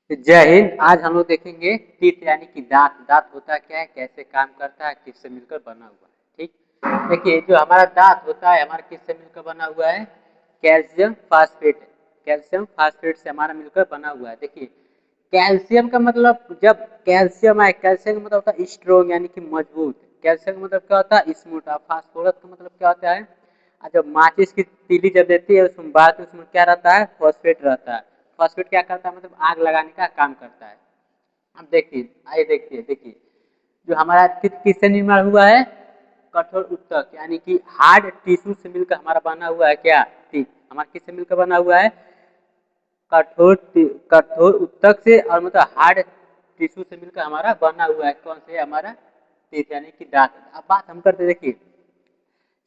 तो जय हिंद। आज हम लोग देखेंगे टीथ यानी कि दांत। दांत होता क्या है, कैसे काम करता है, किससे मिलकर बना हुआ है। ठीक, देखिए जो हमारा दांत होता है हमारा किससे मिलकर बना हुआ है, कैल्शियम फास्फेट। कैल्शियम फास्फेट से हमारा मिलकर बना हुआ है। देखिए कैल्शियम का मतलब, जब कैल्शियम आए, कैल्शियम का मतलब होता है स्ट्रोंग यानी कि मजबूत। कैल्शियम का मतलब क्या होता है, स्मूथ। और फास्फोरस का मतलब क्या होता है, जब माचिस की तीली जब देती है उसमें बाद में उसमें क्या रहता है, फॉस्फेट रहता है। फॉस्फेट क्या करता है, मतलब आग लगाने का काम करता है। अब देखिए, आइए देखिए देखिए जो हमारा चित्त किससे निर्माण हुआ है, कठोर उत्तक यानी कि हार्ड टिश्यू से मिलकर हमारा बना हुआ है। क्या टीथ हमारा किससे मिलकर बना हुआ है, कठोर कठोर उत्तक से, और मतलब हार्ड टिश्यू से मिलकर हमारा बना हुआ है। कौन से, हमारा टीथ यानी कि दांत। अब बात हम करते देखिए,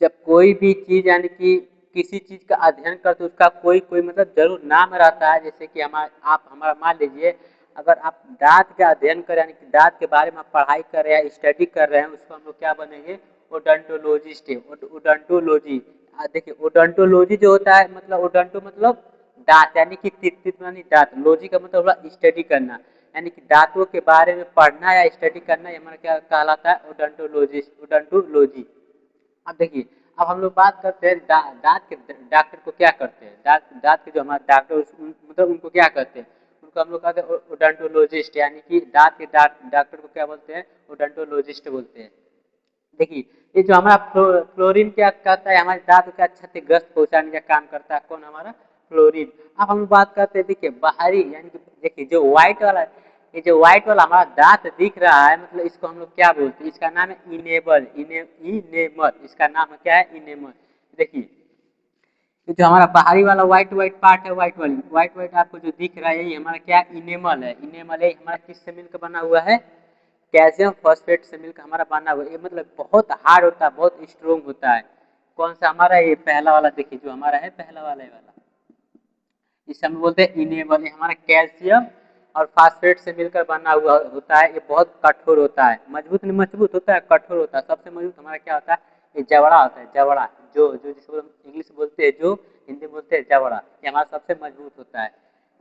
जब कोई भी चीज यानी कि किसी चीज का अध्ययन करते उसका कोई कोई मतलब जरूर नाम रहता है। जैसे कि हमारा आप हमारा मान लीजिए, अगर आप दांत का अध्ययन करें यानी कि दांत के बारे में आप पढ़ाई कर रहे हैं, स्टडी कर रहे हैं, उसको हम लोग क्या बनेंगे, ओडोंटोलॉजिस्ट। ओडोंटोलॉजी, देखिए ओडोंटोलॉजी जो होता है, मतलब ओडोंटो मतलब दांत यानी कि तित यानी दांत, लॉजी का मतलब होगा स्टडी करना, यानी कि दांतों के बारे में पढ़ना या स्टडी करना, ये हमारा क्या कहलाता है, ओडोंटोलॉजिस्ट, ओडोंटोलॉजी। अब देखिए, अब हम लोग बात करते हैं दांत के डॉक्टर को क्या करते हैं, दांत दांत के जो हमारे डॉक्टर मतलब उनको क्या कहते हैं, उनको हम लोग कहते हैं ओडोंटोलॉजिस्ट, यानी कि दांत के डॉक्टर को क्या बोलते हैं, ओडोंटोलॉजिस्ट बोलते हैं। देखिए ये जो हमारा फ्लोरीन क्या करता है, हमारे दांत का क्षतिग्रस्त पहुंचाने का काम करता है। कौन, हमारा फ्लोरीन। अब हम बात करते हैं, देखिए बाहरी यानी कि देखिए जो व्हाइट वाला, ये जो व्हाइट वाला हमारा दांत दिख रहा है, मतलब इसको हम लोग क्या बोलते हैं, इसका नाम है इनेबल। इनेमल, इसका नाम है क्या है, इनेमल। देखिए ये जो हमारा बाहरी वाला व्हाइट व्हाइट पार्ट है, व्हाइट व्हाइट आपको जो दिख रहा है, यही हमारा क्या इनेमल है। इनेमल है हमारा किससे मिलकर बना हुआ है, कैल्शियम फॉस्फेट से मिलकर हमारा बना हुआ है। ये मतलब बहुत हार्ड होता है, बहुत स्ट्रोंग होता है। कौन सा हमारा, ये पहला वाला देखिए जो हमारा है, पहला वाला ये वाला, इसे हम बोलते हैं इनेबल। ये हमारा कैल्शियम और फास्फेट से मिलकर बना हुआ होता है। ये बहुत कठोर होता है, मजबूत नहीं, मजबूत होता है, कठोर होता है। सबसे मजबूत हमारा क्या होता है, ये जवड़ा होता है। जवड़ा जो जो जिसको हम इंग्लिश बोलते हैं, जो हिंदी बोलते हैं जवड़ा, ये हमारा सबसे मजबूत होता है।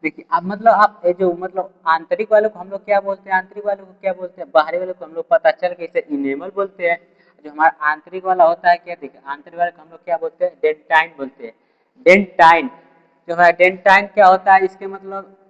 देखिए अब मतलब आप ये जो मतलब आंतरिक वाले को हम लोग क्या बोलते हैं, आंतरिक वाले को क्या बोलते हैं, बाहरी वाले को हम लोग पता चल के इसे इनेमल बोलते हैं। जो हमारा आंतरिक वाला होता है, क्या देखिए आंतरिक वाले को हम लोग क्या बोलते हैं, डेंटाइन बोलते हैं। डेंटाइन, जो है डेंटाइन क्या होता है, इसके मतलब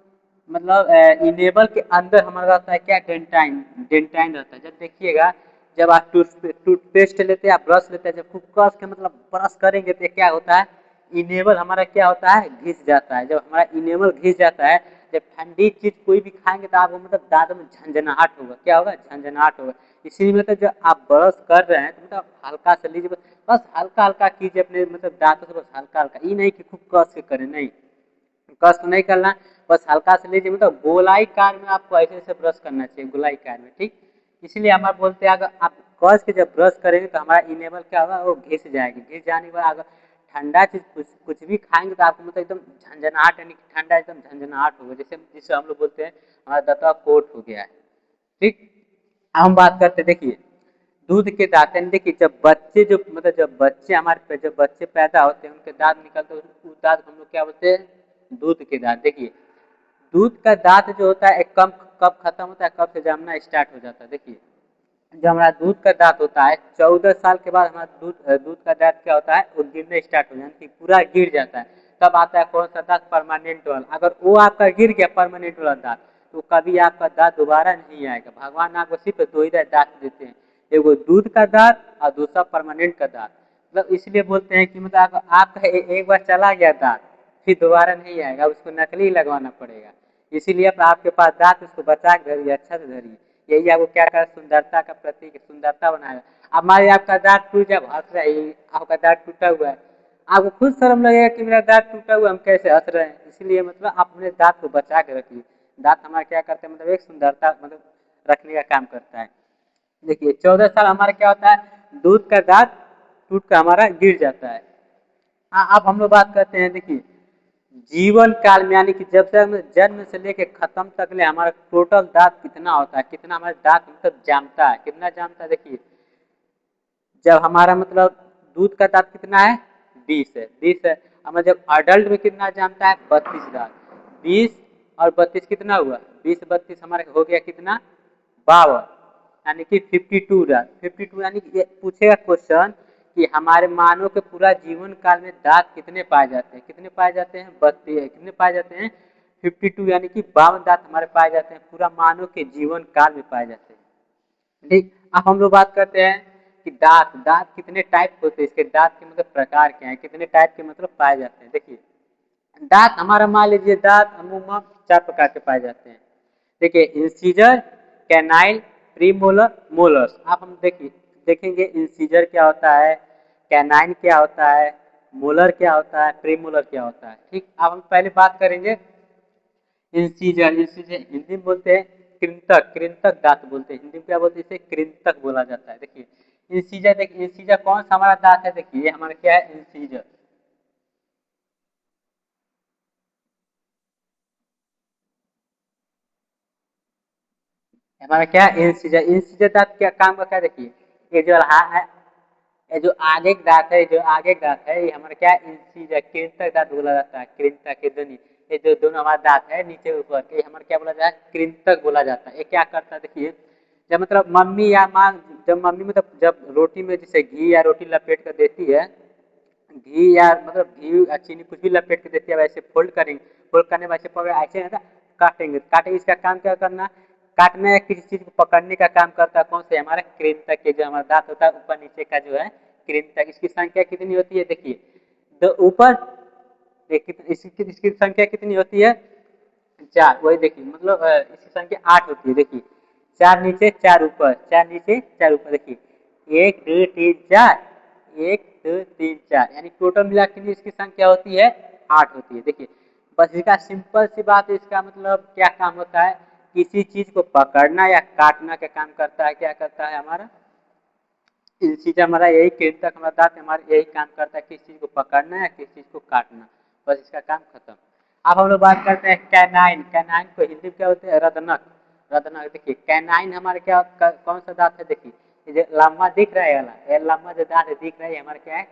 इनेबल के अंदर हमारा रहता है क्या, डेंटाइन। डेंटाइन रहता है। जब देखिएगा, जब आप टूथपेस्ट लेते हैं, आप ब्रश लेते हैं, जब खूब कस के मतलब ब्रश करेंगे तो क्या होता है, इनेबल हमारा क्या होता है, घिस जाता है। जब हमारा इनेबल घिस जाता है, जब ठंडी चीज कोई भी खाएंगे तो आपको मतलब दांत में झंझनाहट होगा। क्या होगा, झंझनाहट होगा। इसीलिए मतलब जब आप ब्रश कर रहे हैं तो मतलब हल्का से लीजिए, बस हल्का हल्का कीजिए अपने मतलब दांतों से, बस हल्का हल्का, ये नहीं कि खूब कस के करें, नहीं, कस नहीं करना। बस हल्का से लीजिए, मतलब गोलाई कार में आपको ऐसे ऐसे ब्रश करना चाहिए, गोलाई कार में। ठीक, इसलिए हमारे बोलते हैं अगर आप कस के जब ब्रश करेंगे तो हमारा इनेबल क्या होगा, वो घिस जाएगी। घिस जाने के बाद अगर ठंडा चीज कुछ कुछ भी खाएंगे तो आपको मतलब एकदम झंझनाहट, यानी कि ठंडा एकदम झंझनाहट होगा, जैसे जिसे हम लोग बोलते हैं हमारा दतवा कोट हो गया है। ठीक, अब हम बात करते हैं, देखिए दूध के दांत। यानी देखिए जब बच्चे जो मतलब जब बच्चे हमारे जब बच्चे पैदा होते हैं, उनके दांत निकलते हैं, उस दांत को हम लोग क्या बोलते हैं, दूध के दांत। देखिए दूध का दांत जो होता है, एक कम कब खत्म होता है, कब से जमना स्टार्ट हो जाता है। देखिए जो हमारा दूध का दांत होता है, 14 साल के बाद हमारा दूध का दांत क्या होता है, वो गिरने स्टार्ट हो जाता है, पूरा गिर जाता है। तब आता है कौन सा दांत, परमानेंट वाला। अगर वो आपका गिर गया परमानेंट वाला दांत, तो कभी आपका दांत दोबारा नहीं आएगा। भगवान आपको सिर्फ दो ही दांत देते हैं, एगो दूध का दांत और दूसरा परमानेंट का दांत। मतलब इसलिए बोलते हैं कि मतलब आपका एक बार चला गया दांत, फिर दोबारा नहीं आएगा, उसको नकली लगवाना पड़ेगा। इसीलिए अब आपके पास दांत, उसको बचा के धरिए, अच्छा से धरिए। यही आपको क्या कर, सुंदरता का प्रतीक है, सुंदरता बनाएगा। अब मान आपका दांत टूट जाए, हंस रहे हैं, आपका दांत टूटा हुआ है, आपको खुद शर्म लगेगा कि मेरा दांत टूटा हुआ, हम कैसे हंस रहे हैं। इसलिए मतलब आप अपने दांत को बचा के रखिए। दांत हमारा क्या करते हैं, मतलब एक सुंदरता मतलब रखने का काम करता है। देखिए 14 साल हमारा क्या होता है, दूध का दांत टूट कर हमारा गिर जाता है। हाँ, अब हम लोग बात करते हैं, देखिए जीवन काल में यानी कि जब से हम जन्म से लेके खत्म तक ले हमारा टोटल दांत कितना होता है, कितना हमारे दांत मतलब जामता है, कितना जामता है। देखिए जब हमारा मतलब दूध का दांत कितना है, 20 है, 20 है। हमारा जब अडल्ट में कितना जामता है, 32 दांत। 20 और 32 कितना हुआ, 20 32 हमारा हो गया कितना, 52, यानी कि 52 दांत। 52 यानी कि पूछेगा क्वेश्चन कि हमारे मानव के पूरा जीवन काल में दांत कितने पाए जाते हैं, कितने पाए जाते हैं, 32, कितने पाए जाते हैं, 52, यानी कि 52 दांत हमारे पाए जाते हैं, पूरा मानव के जीवन काल में पाए जाते हैं। ठीक, अब हम लोग बात करते हैं कि दांत, दांत कितने टाइप होते हैं, इसके दांत के मतलब प्रकार क्या है, कितने टाइप के मतलब पाए जाते हैं। देखिए दांत हमारा मान लीजिए दांत अमूमन 4 प्रकार के पाए जाते हैं। देखिए इंसीजर, कैनाइल, प्रीमोलर, मोलर्स। आप हम देखिए देखेंगे इंसीजर क्या होता है, कैनाइन क्या होता है, मोलर क्या होता है, प्रीमोलर क्या होता है। ठीक, अब हम पहले बात करेंगे इंसीजर। इंसीजर हिंदी में बोलते हैं कृंतक, कृंतक दांत बोलते हैं, हिंदी में क्या बोलते हैं, इसे कृंतक बोला जाता है। देखिए इंसीजर, देखिए इंसीजर कौन सा हमारा दांत है, देखिए ये हमारा क्या है, इंसीजर। हमारा क्या इंसीजर, इंसीजर दांत क्या काम का क्या, देखिए ये जो ये जो आगे का दांत है, जो आगे का दांत है, ये हमारा क्या इंसीजर, कृंतक दांत बोला जाता है, कृंतक के दोनों, ये जो दोनों हमारा दांत है नीचे ऊपर के, हमारा क्या बोला जाता है, कृंतक बोला जाता है। ये क्या करता है, देखिए जब मतलब मम्मी या माँ, जब मम्मी मतलब जब रोटी में जैसे घी या रोटी लपेट कर देती है, घी या मतलब घी या चीनी कुछ भी लपेट के देती है, वैसे फोल्ड करेंगे, फोल्ड करने वैसे पकड़ ऐसे है ना, काटेंगे, काटेंगे, इसका काम क्या करना, काटने या किसी चीज को पकड़ने का काम करता है, कौन से हमारे कृंतक के, जो हमारा दांत होता है ऊपर नीचे का जो है कृंतक। इसकी संख्या कितनी होती है, देखिए दो ऊपर, देखिए इसकी संख्या कितनी होती है, 4, वही देखिए मतलब इसकी संख्या 8 होती है। देखिए 4 नीचे 4 ऊपर, 4 नीचे 4 ऊपर, देखिए 1 2 3 4, 1 2 3 4, यानी टोटल मिला के इसकी संख्या होती है 8 होती है। देखिए बस इसका सिंपल सी बात है, इसका मतलब क्या काम होता है, किसी चीज को पकड़ना या काटना का काम करता है, क्या करता है हमारा इंसीजर, हमारा यही कृंतक हमारा दांत हमारा यही काम करता है, किसी चीज को पकड़ना या किसी चीज को काटना, बस इसका काम खत्म। अब हम लोग बात करते हैं कैनाइन। कैनाइन को हिंदी में क्या होते हैं, रदनक। रदनक, देखिए कैनाइन हमारे क्या कौन सा दांत है, देखिए ये जो लम्बा दिख रहा है वाला, ये लम्बा जो दांत दिख रहा है हमारा क्या है,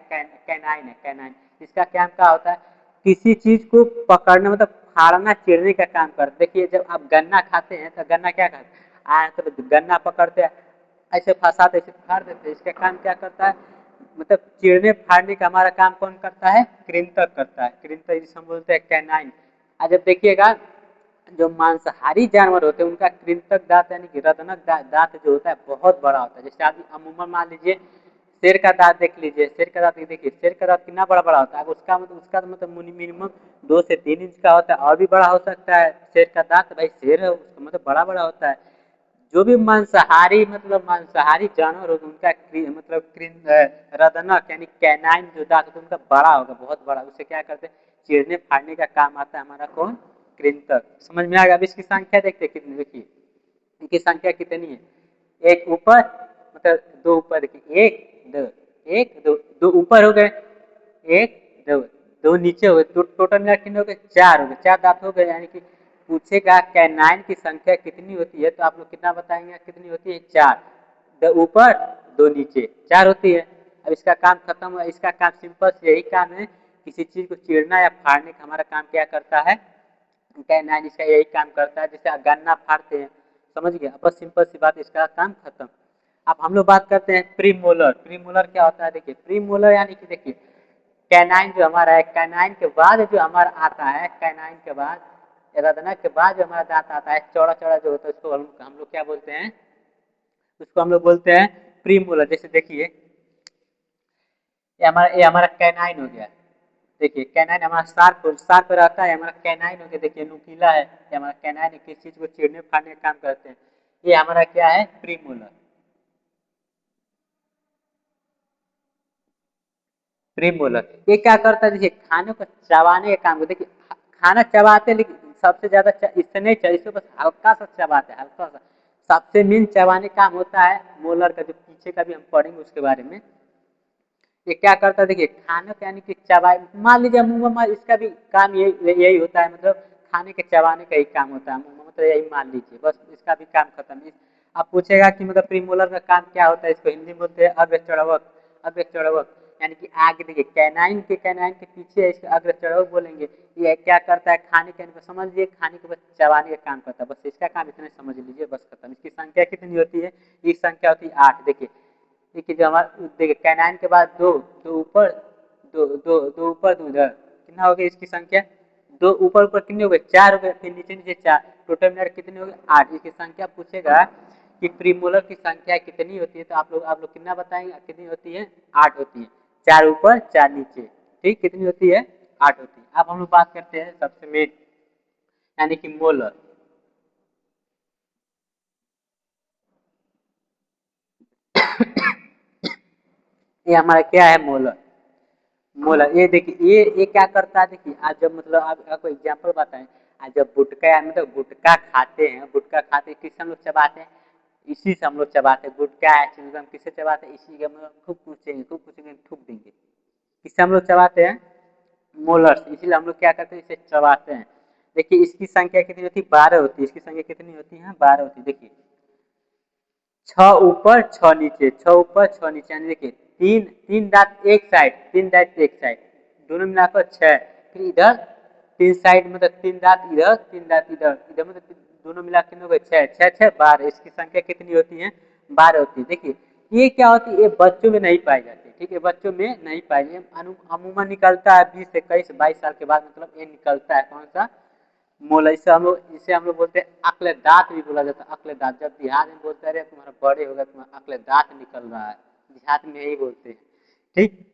कैनाइन है, कैनाइन। इसका क्या क्या होता है, किसी चीज को पकड़ना मतलब फाड़ना चीरने का काम करता है। देखिए जब आप गन्ना खाते हैं तो गन्ना क्या करते हैं, तो गन्ना पकड़ते हैं, ऐसे फंसाते ऐसे फाड़ देते हैं, इसका काम क्या करता है, मतलब चिरने फाड़ने का हमारा काम कौन करता है, कृंतक करता है, कृंतक जिसे हम बोलते हैं कैनाइन। आज जब देखिएगा जो मांसाहारी जानवर होते हैं उनका कृंतक दांत यानी कि रदनक दांत जो होता है बहुत बड़ा होता है। जैसे आप अमूमन मान लीजिए शेर का दांत देख लीजिए, शेर का दांत देखिए, शेर का दांत कितना बड़ा बड़ा होता है, उसका मतलब मिनिमम 2 से 3 इंच का होता है, और भी बड़ा हो सकता है शेर का दांत, भाई शेर है उसका मतलब बड़ा बड़ा होता है। जो भी मांसाहारी मतलब मांसाहारी जानवर होगा उनका मतलब रदनक यानी कैनाइन जो दांत होता है उनका बड़ा होगा, बहुत बड़ा, उसे क्या करते हैं चीरने फाड़ने का काम आता है हमारा कौन, कृंतक। समझ में आ गया। अब इसकी संख्या देखते कितनी, देखिए इनकी संख्या कितनी है, एक ऊपर मतलब 2 ऊपर, देखिए 1 2, 1 2, 2 ऊपर हो गए, 1 2, 2 नीचे हो गए, तो टोटल मिला कितने हो गए, 4 हो गए, 4 दांत हो गए। यानी कि पूछेगा कैनाइन की संख्या कितनी होती है, तो आप लोग कितना बताएंगे, कितनी होती है, 4, 2 ऊपर 2 नीचे 4 होती है। अब इसका काम खत्म हुआ, इसका काम सिंपल यही काम है, किसी चीज को चीरना या फाड़ने का हमारा काम क्या करता है, कैनाइन, इसका यही काम करता है, जैसे गन्ना फाड़ते हैं, समझ गए, बस सिंपल सी बात, इसका काम खत्म। अब हम लोग बात करते हैं प्रीमोलर। प्रीमोलर क्या होता है, देखिए प्रीमोलर यानी कि देखिए कैनाइन जो हमारा है, कैनाइन के बाद जो हमारा आता है, कैनाइन के बाद रदनक के बाद जो हमारा दांत आता है चौड़ा चौड़ा जो होता है, उसको हम लोग क्या बोलते हैं, उसको हम लोग बोलते हैं प्रीमोलर। जैसे देखिए ये हमारा कैनाइन हो गया, देखिए कैनाइन हमारा शार्प शार्प रहता है, हमारा कैनाइन हो गया, देखिए नुकीला है, ये हमारा कैनाइन है, किसी चीज को चीरने फाड़ने का काम करते हैं, ये हमारा क्या है, प्रीमोलर। प्रीमोलर ये क्या करता है, देखिए खाने को चबाने का काम करता है। देखिए खाना चबाते हैं, लेकिन सबसे ज्यादा इससे नहीं इससे बस हल्का सा चबाते हैं, हल्का सा, सबसे मेन चबाने का काम होता है मोलर का, जो पीछे का भी हम पढ़ेंगे उसके बारे में। ये क्या करता है, देखिए खाने का यानी कि चबाई, मान लीजिए मुंह में इसका भी काम यही यही होता है, मतलब खाने के चबाने का ही काम होता है मुंह में, मतलब यही मान लीजिए, बस इसका भी काम खत्म। आप पूछेगा कि मतलब प्रीमोलर का काम क्या होता है, इसको हिंदी में बोलते हैं अग्र चढ़वक। अग्र चढ़वक यानी कि आगे देखिए कैनाइन के पीछे इसके अग्र चढ़ो बोलेंगे। ये क्या करता है, खाने के समझ लीजिए, खाने के बस चबाने का काम करता है, बस इसका काम इतने समझ लीजिए, बस खत्म। इसकी संख्या कितनी होती है, इसकी संख्या होती है 8। देखिए देखिए जो हमारा देखिए कैनाइन के बाद दो, दो ऊपर, दो ऊपर, दो इधर, कितना हो गया इसकी संख्या, दो ऊपर ऊपर कितने हो गए, 4 हो गए, फिर नीचे नीचे 4, टोटल मिलाकर कितने हो गए, 8। इसकी संख्या पूछेगा कि प्रीमोलर की संख्या कितनी होती है, तो आप लोग कितना बताएंगे, कितनी होती है, 8 होती है। 4 ऊपर 4 नीचे, ठीक, कितनी होती है, 8 होती है। अब हम लोग बात करते हैं सबसे मेन, यानी कि मोलर। ये हमारा क्या है, मोलर। मोलर ये देखिए, ये क्या करता है, देखिए आज जब मतलब आप आपको एग्जांपल बताएं, आज जब गुटखा मतलब गुटखा खाते हैं, गुटखा खाते हैं, किससे हम लोग चबाते हैं, इसी से हम लोग चबाते हैं। गुटखा है हम किससे चबाते हैं, इसी के हम लोग खूब पूछेंगे थूक देंगे, किससे हम लोग चबाते हैं, मोलर से। इसीलिए हम लोग क्या करते हैं, इसे चबाते हैं। देखिए इसकी संख्या कितनी होती है, 12 होती है। इसकी संख्या कितनी होती है, 12 होती है। देखिए 6 ऊपर 6 नीचे, 6 ऊपर 6 नीचे, यानी देखिए तीन तीन दांत एक साइड, तीन दांत एक साइड, दोनों मिलाकर 6। फिर इधर तीन साइड मतलब तीन दांत इधर, तीन दांत इधर, इधर मतलब दोनों मिला के हो गए 6, 6 6 12। इसकी संख्या कितनी होती है, 12 होती है। देखिए ये क्या होती है, ये बच्चों में नहीं पाई जाती, ठीक है, बच्चों में नहीं पाई जाती, अमूमन निकलता है 20 21 22 साल के बाद, मतलब ये निकलता है कौन सा, मोला। इसे हम लोग बोलते हैं अक्ल दांत भी बोला जाता है, अक्ल दांत। जब देहात में बोलते हैं तुम्हारा बड़े होगा, तुम्हारा अक्ल दांत निकल रहा है, देहात में यही बोलते हैं, ठीक।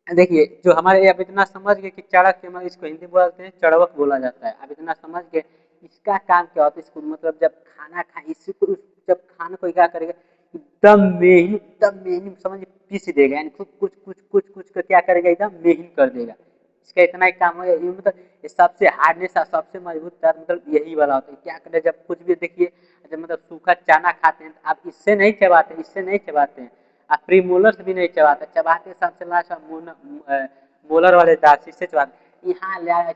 देखिए जो हमारे अब इतना समझ गए कि चड़क से, इसको हिंदी बोलते हैं चड़वक बोला जाता है। अब इतना समझ गए इसका काम क्या होता है, इसको मतलब जब खाना खाए, इसको जब खाना कोई क्या करेगा, एकदम मेहनी समझ पीस देगा, यानी कुछ कुछ कुछ कुछ कुछ का क्या करेगा, एकदम मेहन कर देगा। इसका इतना ही काम है, ये मतलब ये सबसे हार्डनेस, सबसे मजबूत तार मतलब यही वाला होता है। क्या करें, जब कुछ भी देखिए, जब मतलब सूखा चना खाते हैं, आप इससे नहीं चबाते, इससे नहीं चबाते हैं, आप प्रीमोलर से भी नहीं चबाते, चबाते सबसे लास्ट मोलर वाले दांत से इससे चबाते। यहाँ ले आएगा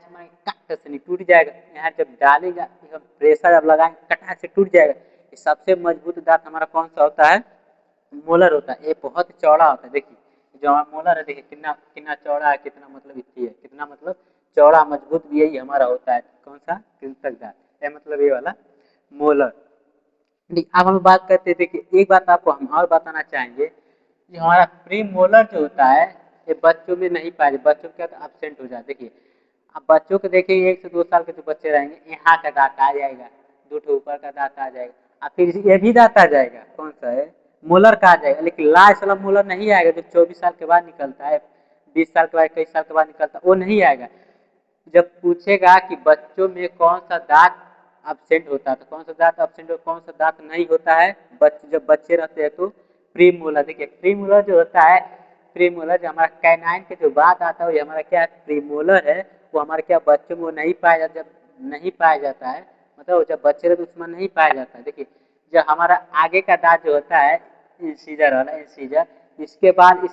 कट से नहीं टूट जाएगा, यहाँ जब डालेगा प्रेशर जब लगाएंगे कटा से टूट जाएगा। ये सबसे मजबूत दांत हमारा कौन सा होता है, मोलर होता है। ये बहुत चौड़ा होता है। देखिए जो हमारा मोलर है, देखिए कितना कितना चौड़ा है, कितना मतलब इतनी है, कितना मतलब चौड़ा मजबूत भी यही हमारा होता है। कौन सा, कृंतक दांत, ये मतलब ये वाला मोलर। अब हम बात करते हैं, देखिए एक बात आपको हम और बताना चाहेंगे, जो हमारा प्री मोलर जो होता है, ये बच्चों में नहीं पाया, बच्चों के क्या एबसेंट हो जाता है। देखिए अब बच्चों को देखिए 1 से 2 साल के जो बच्चे रहेंगे, यहाँ का दांत आ जाएगा, दो ठो ऊपर का दांत आ जाएगा, और फिर ये भी दांत आ जाएगा, कौन सा है, मोलर का आ जाएगा। लेकिन लास्ट वाला मोलर नहीं आएगा, जो 24 साल के बाद निकलता है, 20 साल के बाद, 21 साल के बाद निकलता है, वो नहीं आएगा। जब पूछेगा कि बच्चों में कौन सा दांत एब्सेंट होता है, तो कौन सा दांत एब्सेंट और कौन सा दांत नहीं होता है, जब बच्चे रहते हैं तो प्रीमोलर। देखिए प्रीमोलर जो होता है, प्रीमोलर जो हमारा कैनाइन के जो बात आता है, वो हमारा क्या है, प्रीमोलर है। वो हमारे क्या बच्चों में वो नहीं पाया जाता, जब नहीं पाया जाता है, मतलब जब बच्चे रहते उसमें नहीं पाया जाता है। देखिए जब हमारा आगे का दांत जो होता है, इंसीजर वाला, इंसीजर, इसके बाद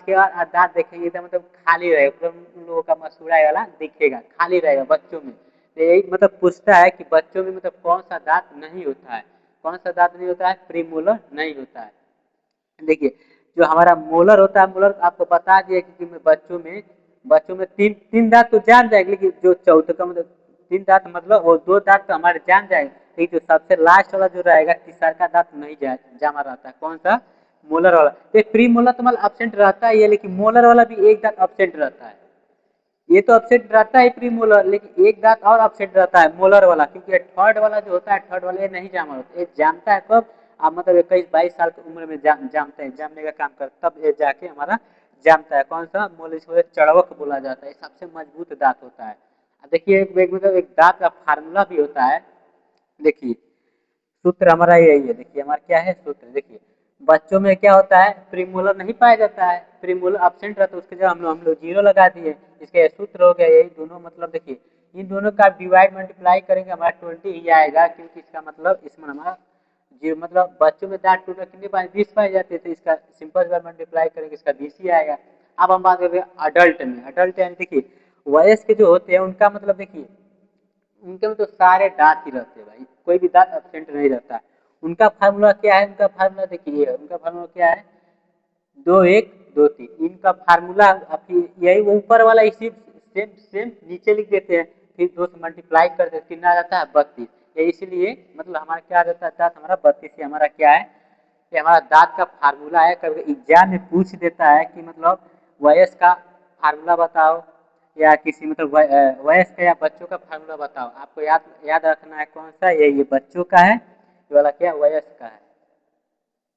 दांत देखेंगे तो मतलब खाली रहेगा, पूरा उन लोगों का मसूड़ा वाला दिखेगा, खाली रहेगा बच्चों में। तो यही मतलब पूछता है कि बच्चों में मतलब कौन सा दांत नहीं होता है, कौन सा दांत नहीं होता है, प्रीमोलर नहीं होता है। देखिए जो हमारा मोलर होता है, मोलर आपको बता दिया कि बच्चों में तीन तीन दांत तो जान जाएगा, लेकिन जो चौथे का मतलब तीन दांत मतलब वो दो दांत तो हमारे जान जाएगा, लेकिन जो सबसे लास्ट वाला जो रहेगा, तीसरा का दांत नहीं जमा रहता है, कौन सा, मोलर वाला। तो प्री मोलर तो मतलब एब्सेंट रहता है, लेकिन मोलर वाला भी एक दांत एब्सेंट रहता है। ये तो अपसेट रहता है प्री मोलर, लेकिन एक दांत और अपसेट रहता है मोलर वाला, क्योंकि थर्ड वाला जो होता है, थर्ड वाला ये नहीं जामा होता, ये जानता है कब, आप मतलब 21 22 साल की उम्र में जानते हैं, जानने का काम कर, तब ये जाके हमारा जानता है कौन सा मोल, इसको चड़वक बोला जाता है, सबसे मजबूत दांत होता है। देखिए मतलब एक दांत का फार्मूला भी होता है। देखिए सूत्र हमारा यही है, देखिए हमारा क्या है सूत्र, देखिए बच्चों में क्या होता है, प्रीमोलर नहीं पाया जाता है, प्रीमोलर एब्सेंट रहता है, उसके जगह हम लोग जीरो लगा दिए, इसका सूत्र हो गया यही दोनों, मतलब देखिए इन दोनों का डिवाइड मल्टीप्लाई करेंगे हमारा 20 ही आएगा, क्योंकि इसका मतलब इसमें हमारा जी मतलब बच्चों में दांत टूटना कितने पाए, 20 पाए जाते हैं, तो इसका सिंपल मल्टीप्लाई करेंगे, इसका 20 ही आएगा। अब हम बात करेंगे अडल्ट में, अडल्ट यानी देखिए वयस्क जो होते हैं उनका मतलब देखिए उनके में तो सारे दांत ही रहते हैं भाई, कोई भी दांत एब्सेंट नहीं रहता है। उनका फार्मूला क्या है, उनका फार्मूला देखिए, उनका फार्मूला क्या है, दो एक दो तीन, इनका फार्मूला यही वो ऊपर वाला इसी सेम सेम नीचे लिख देते हैं, फिर 2 से मल्टीप्लाई कर देते, कितना आ जाता है 32। ये इसलिए मतलब हमारा क्या आ जाता है, दांत हमारा 32 ही हमारा क्या है, ये हमारा दांत का फार्मूला है। कभी एग्जाम में पूछ देता है कि मतलब वयस का फार्मूला बताओ, या किसी मतलब वयस का या बच्चों का फार्मूला बताओ, आपको याद याद रखना है कौन सा, ये बच्चों का है, ये वाला क्या वयस का है,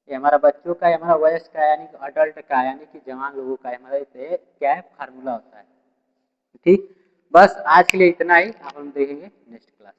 ये हमारा बच्चों का, हमारा वयस्क का यानी कि अडल्ट का यानी कि जवान लोगों का हमारा इसे क्या है फार्मूला होता है। ठीक, बस आज के लिए इतना ही, अब हम देखेंगे नेक्स्ट क्लास।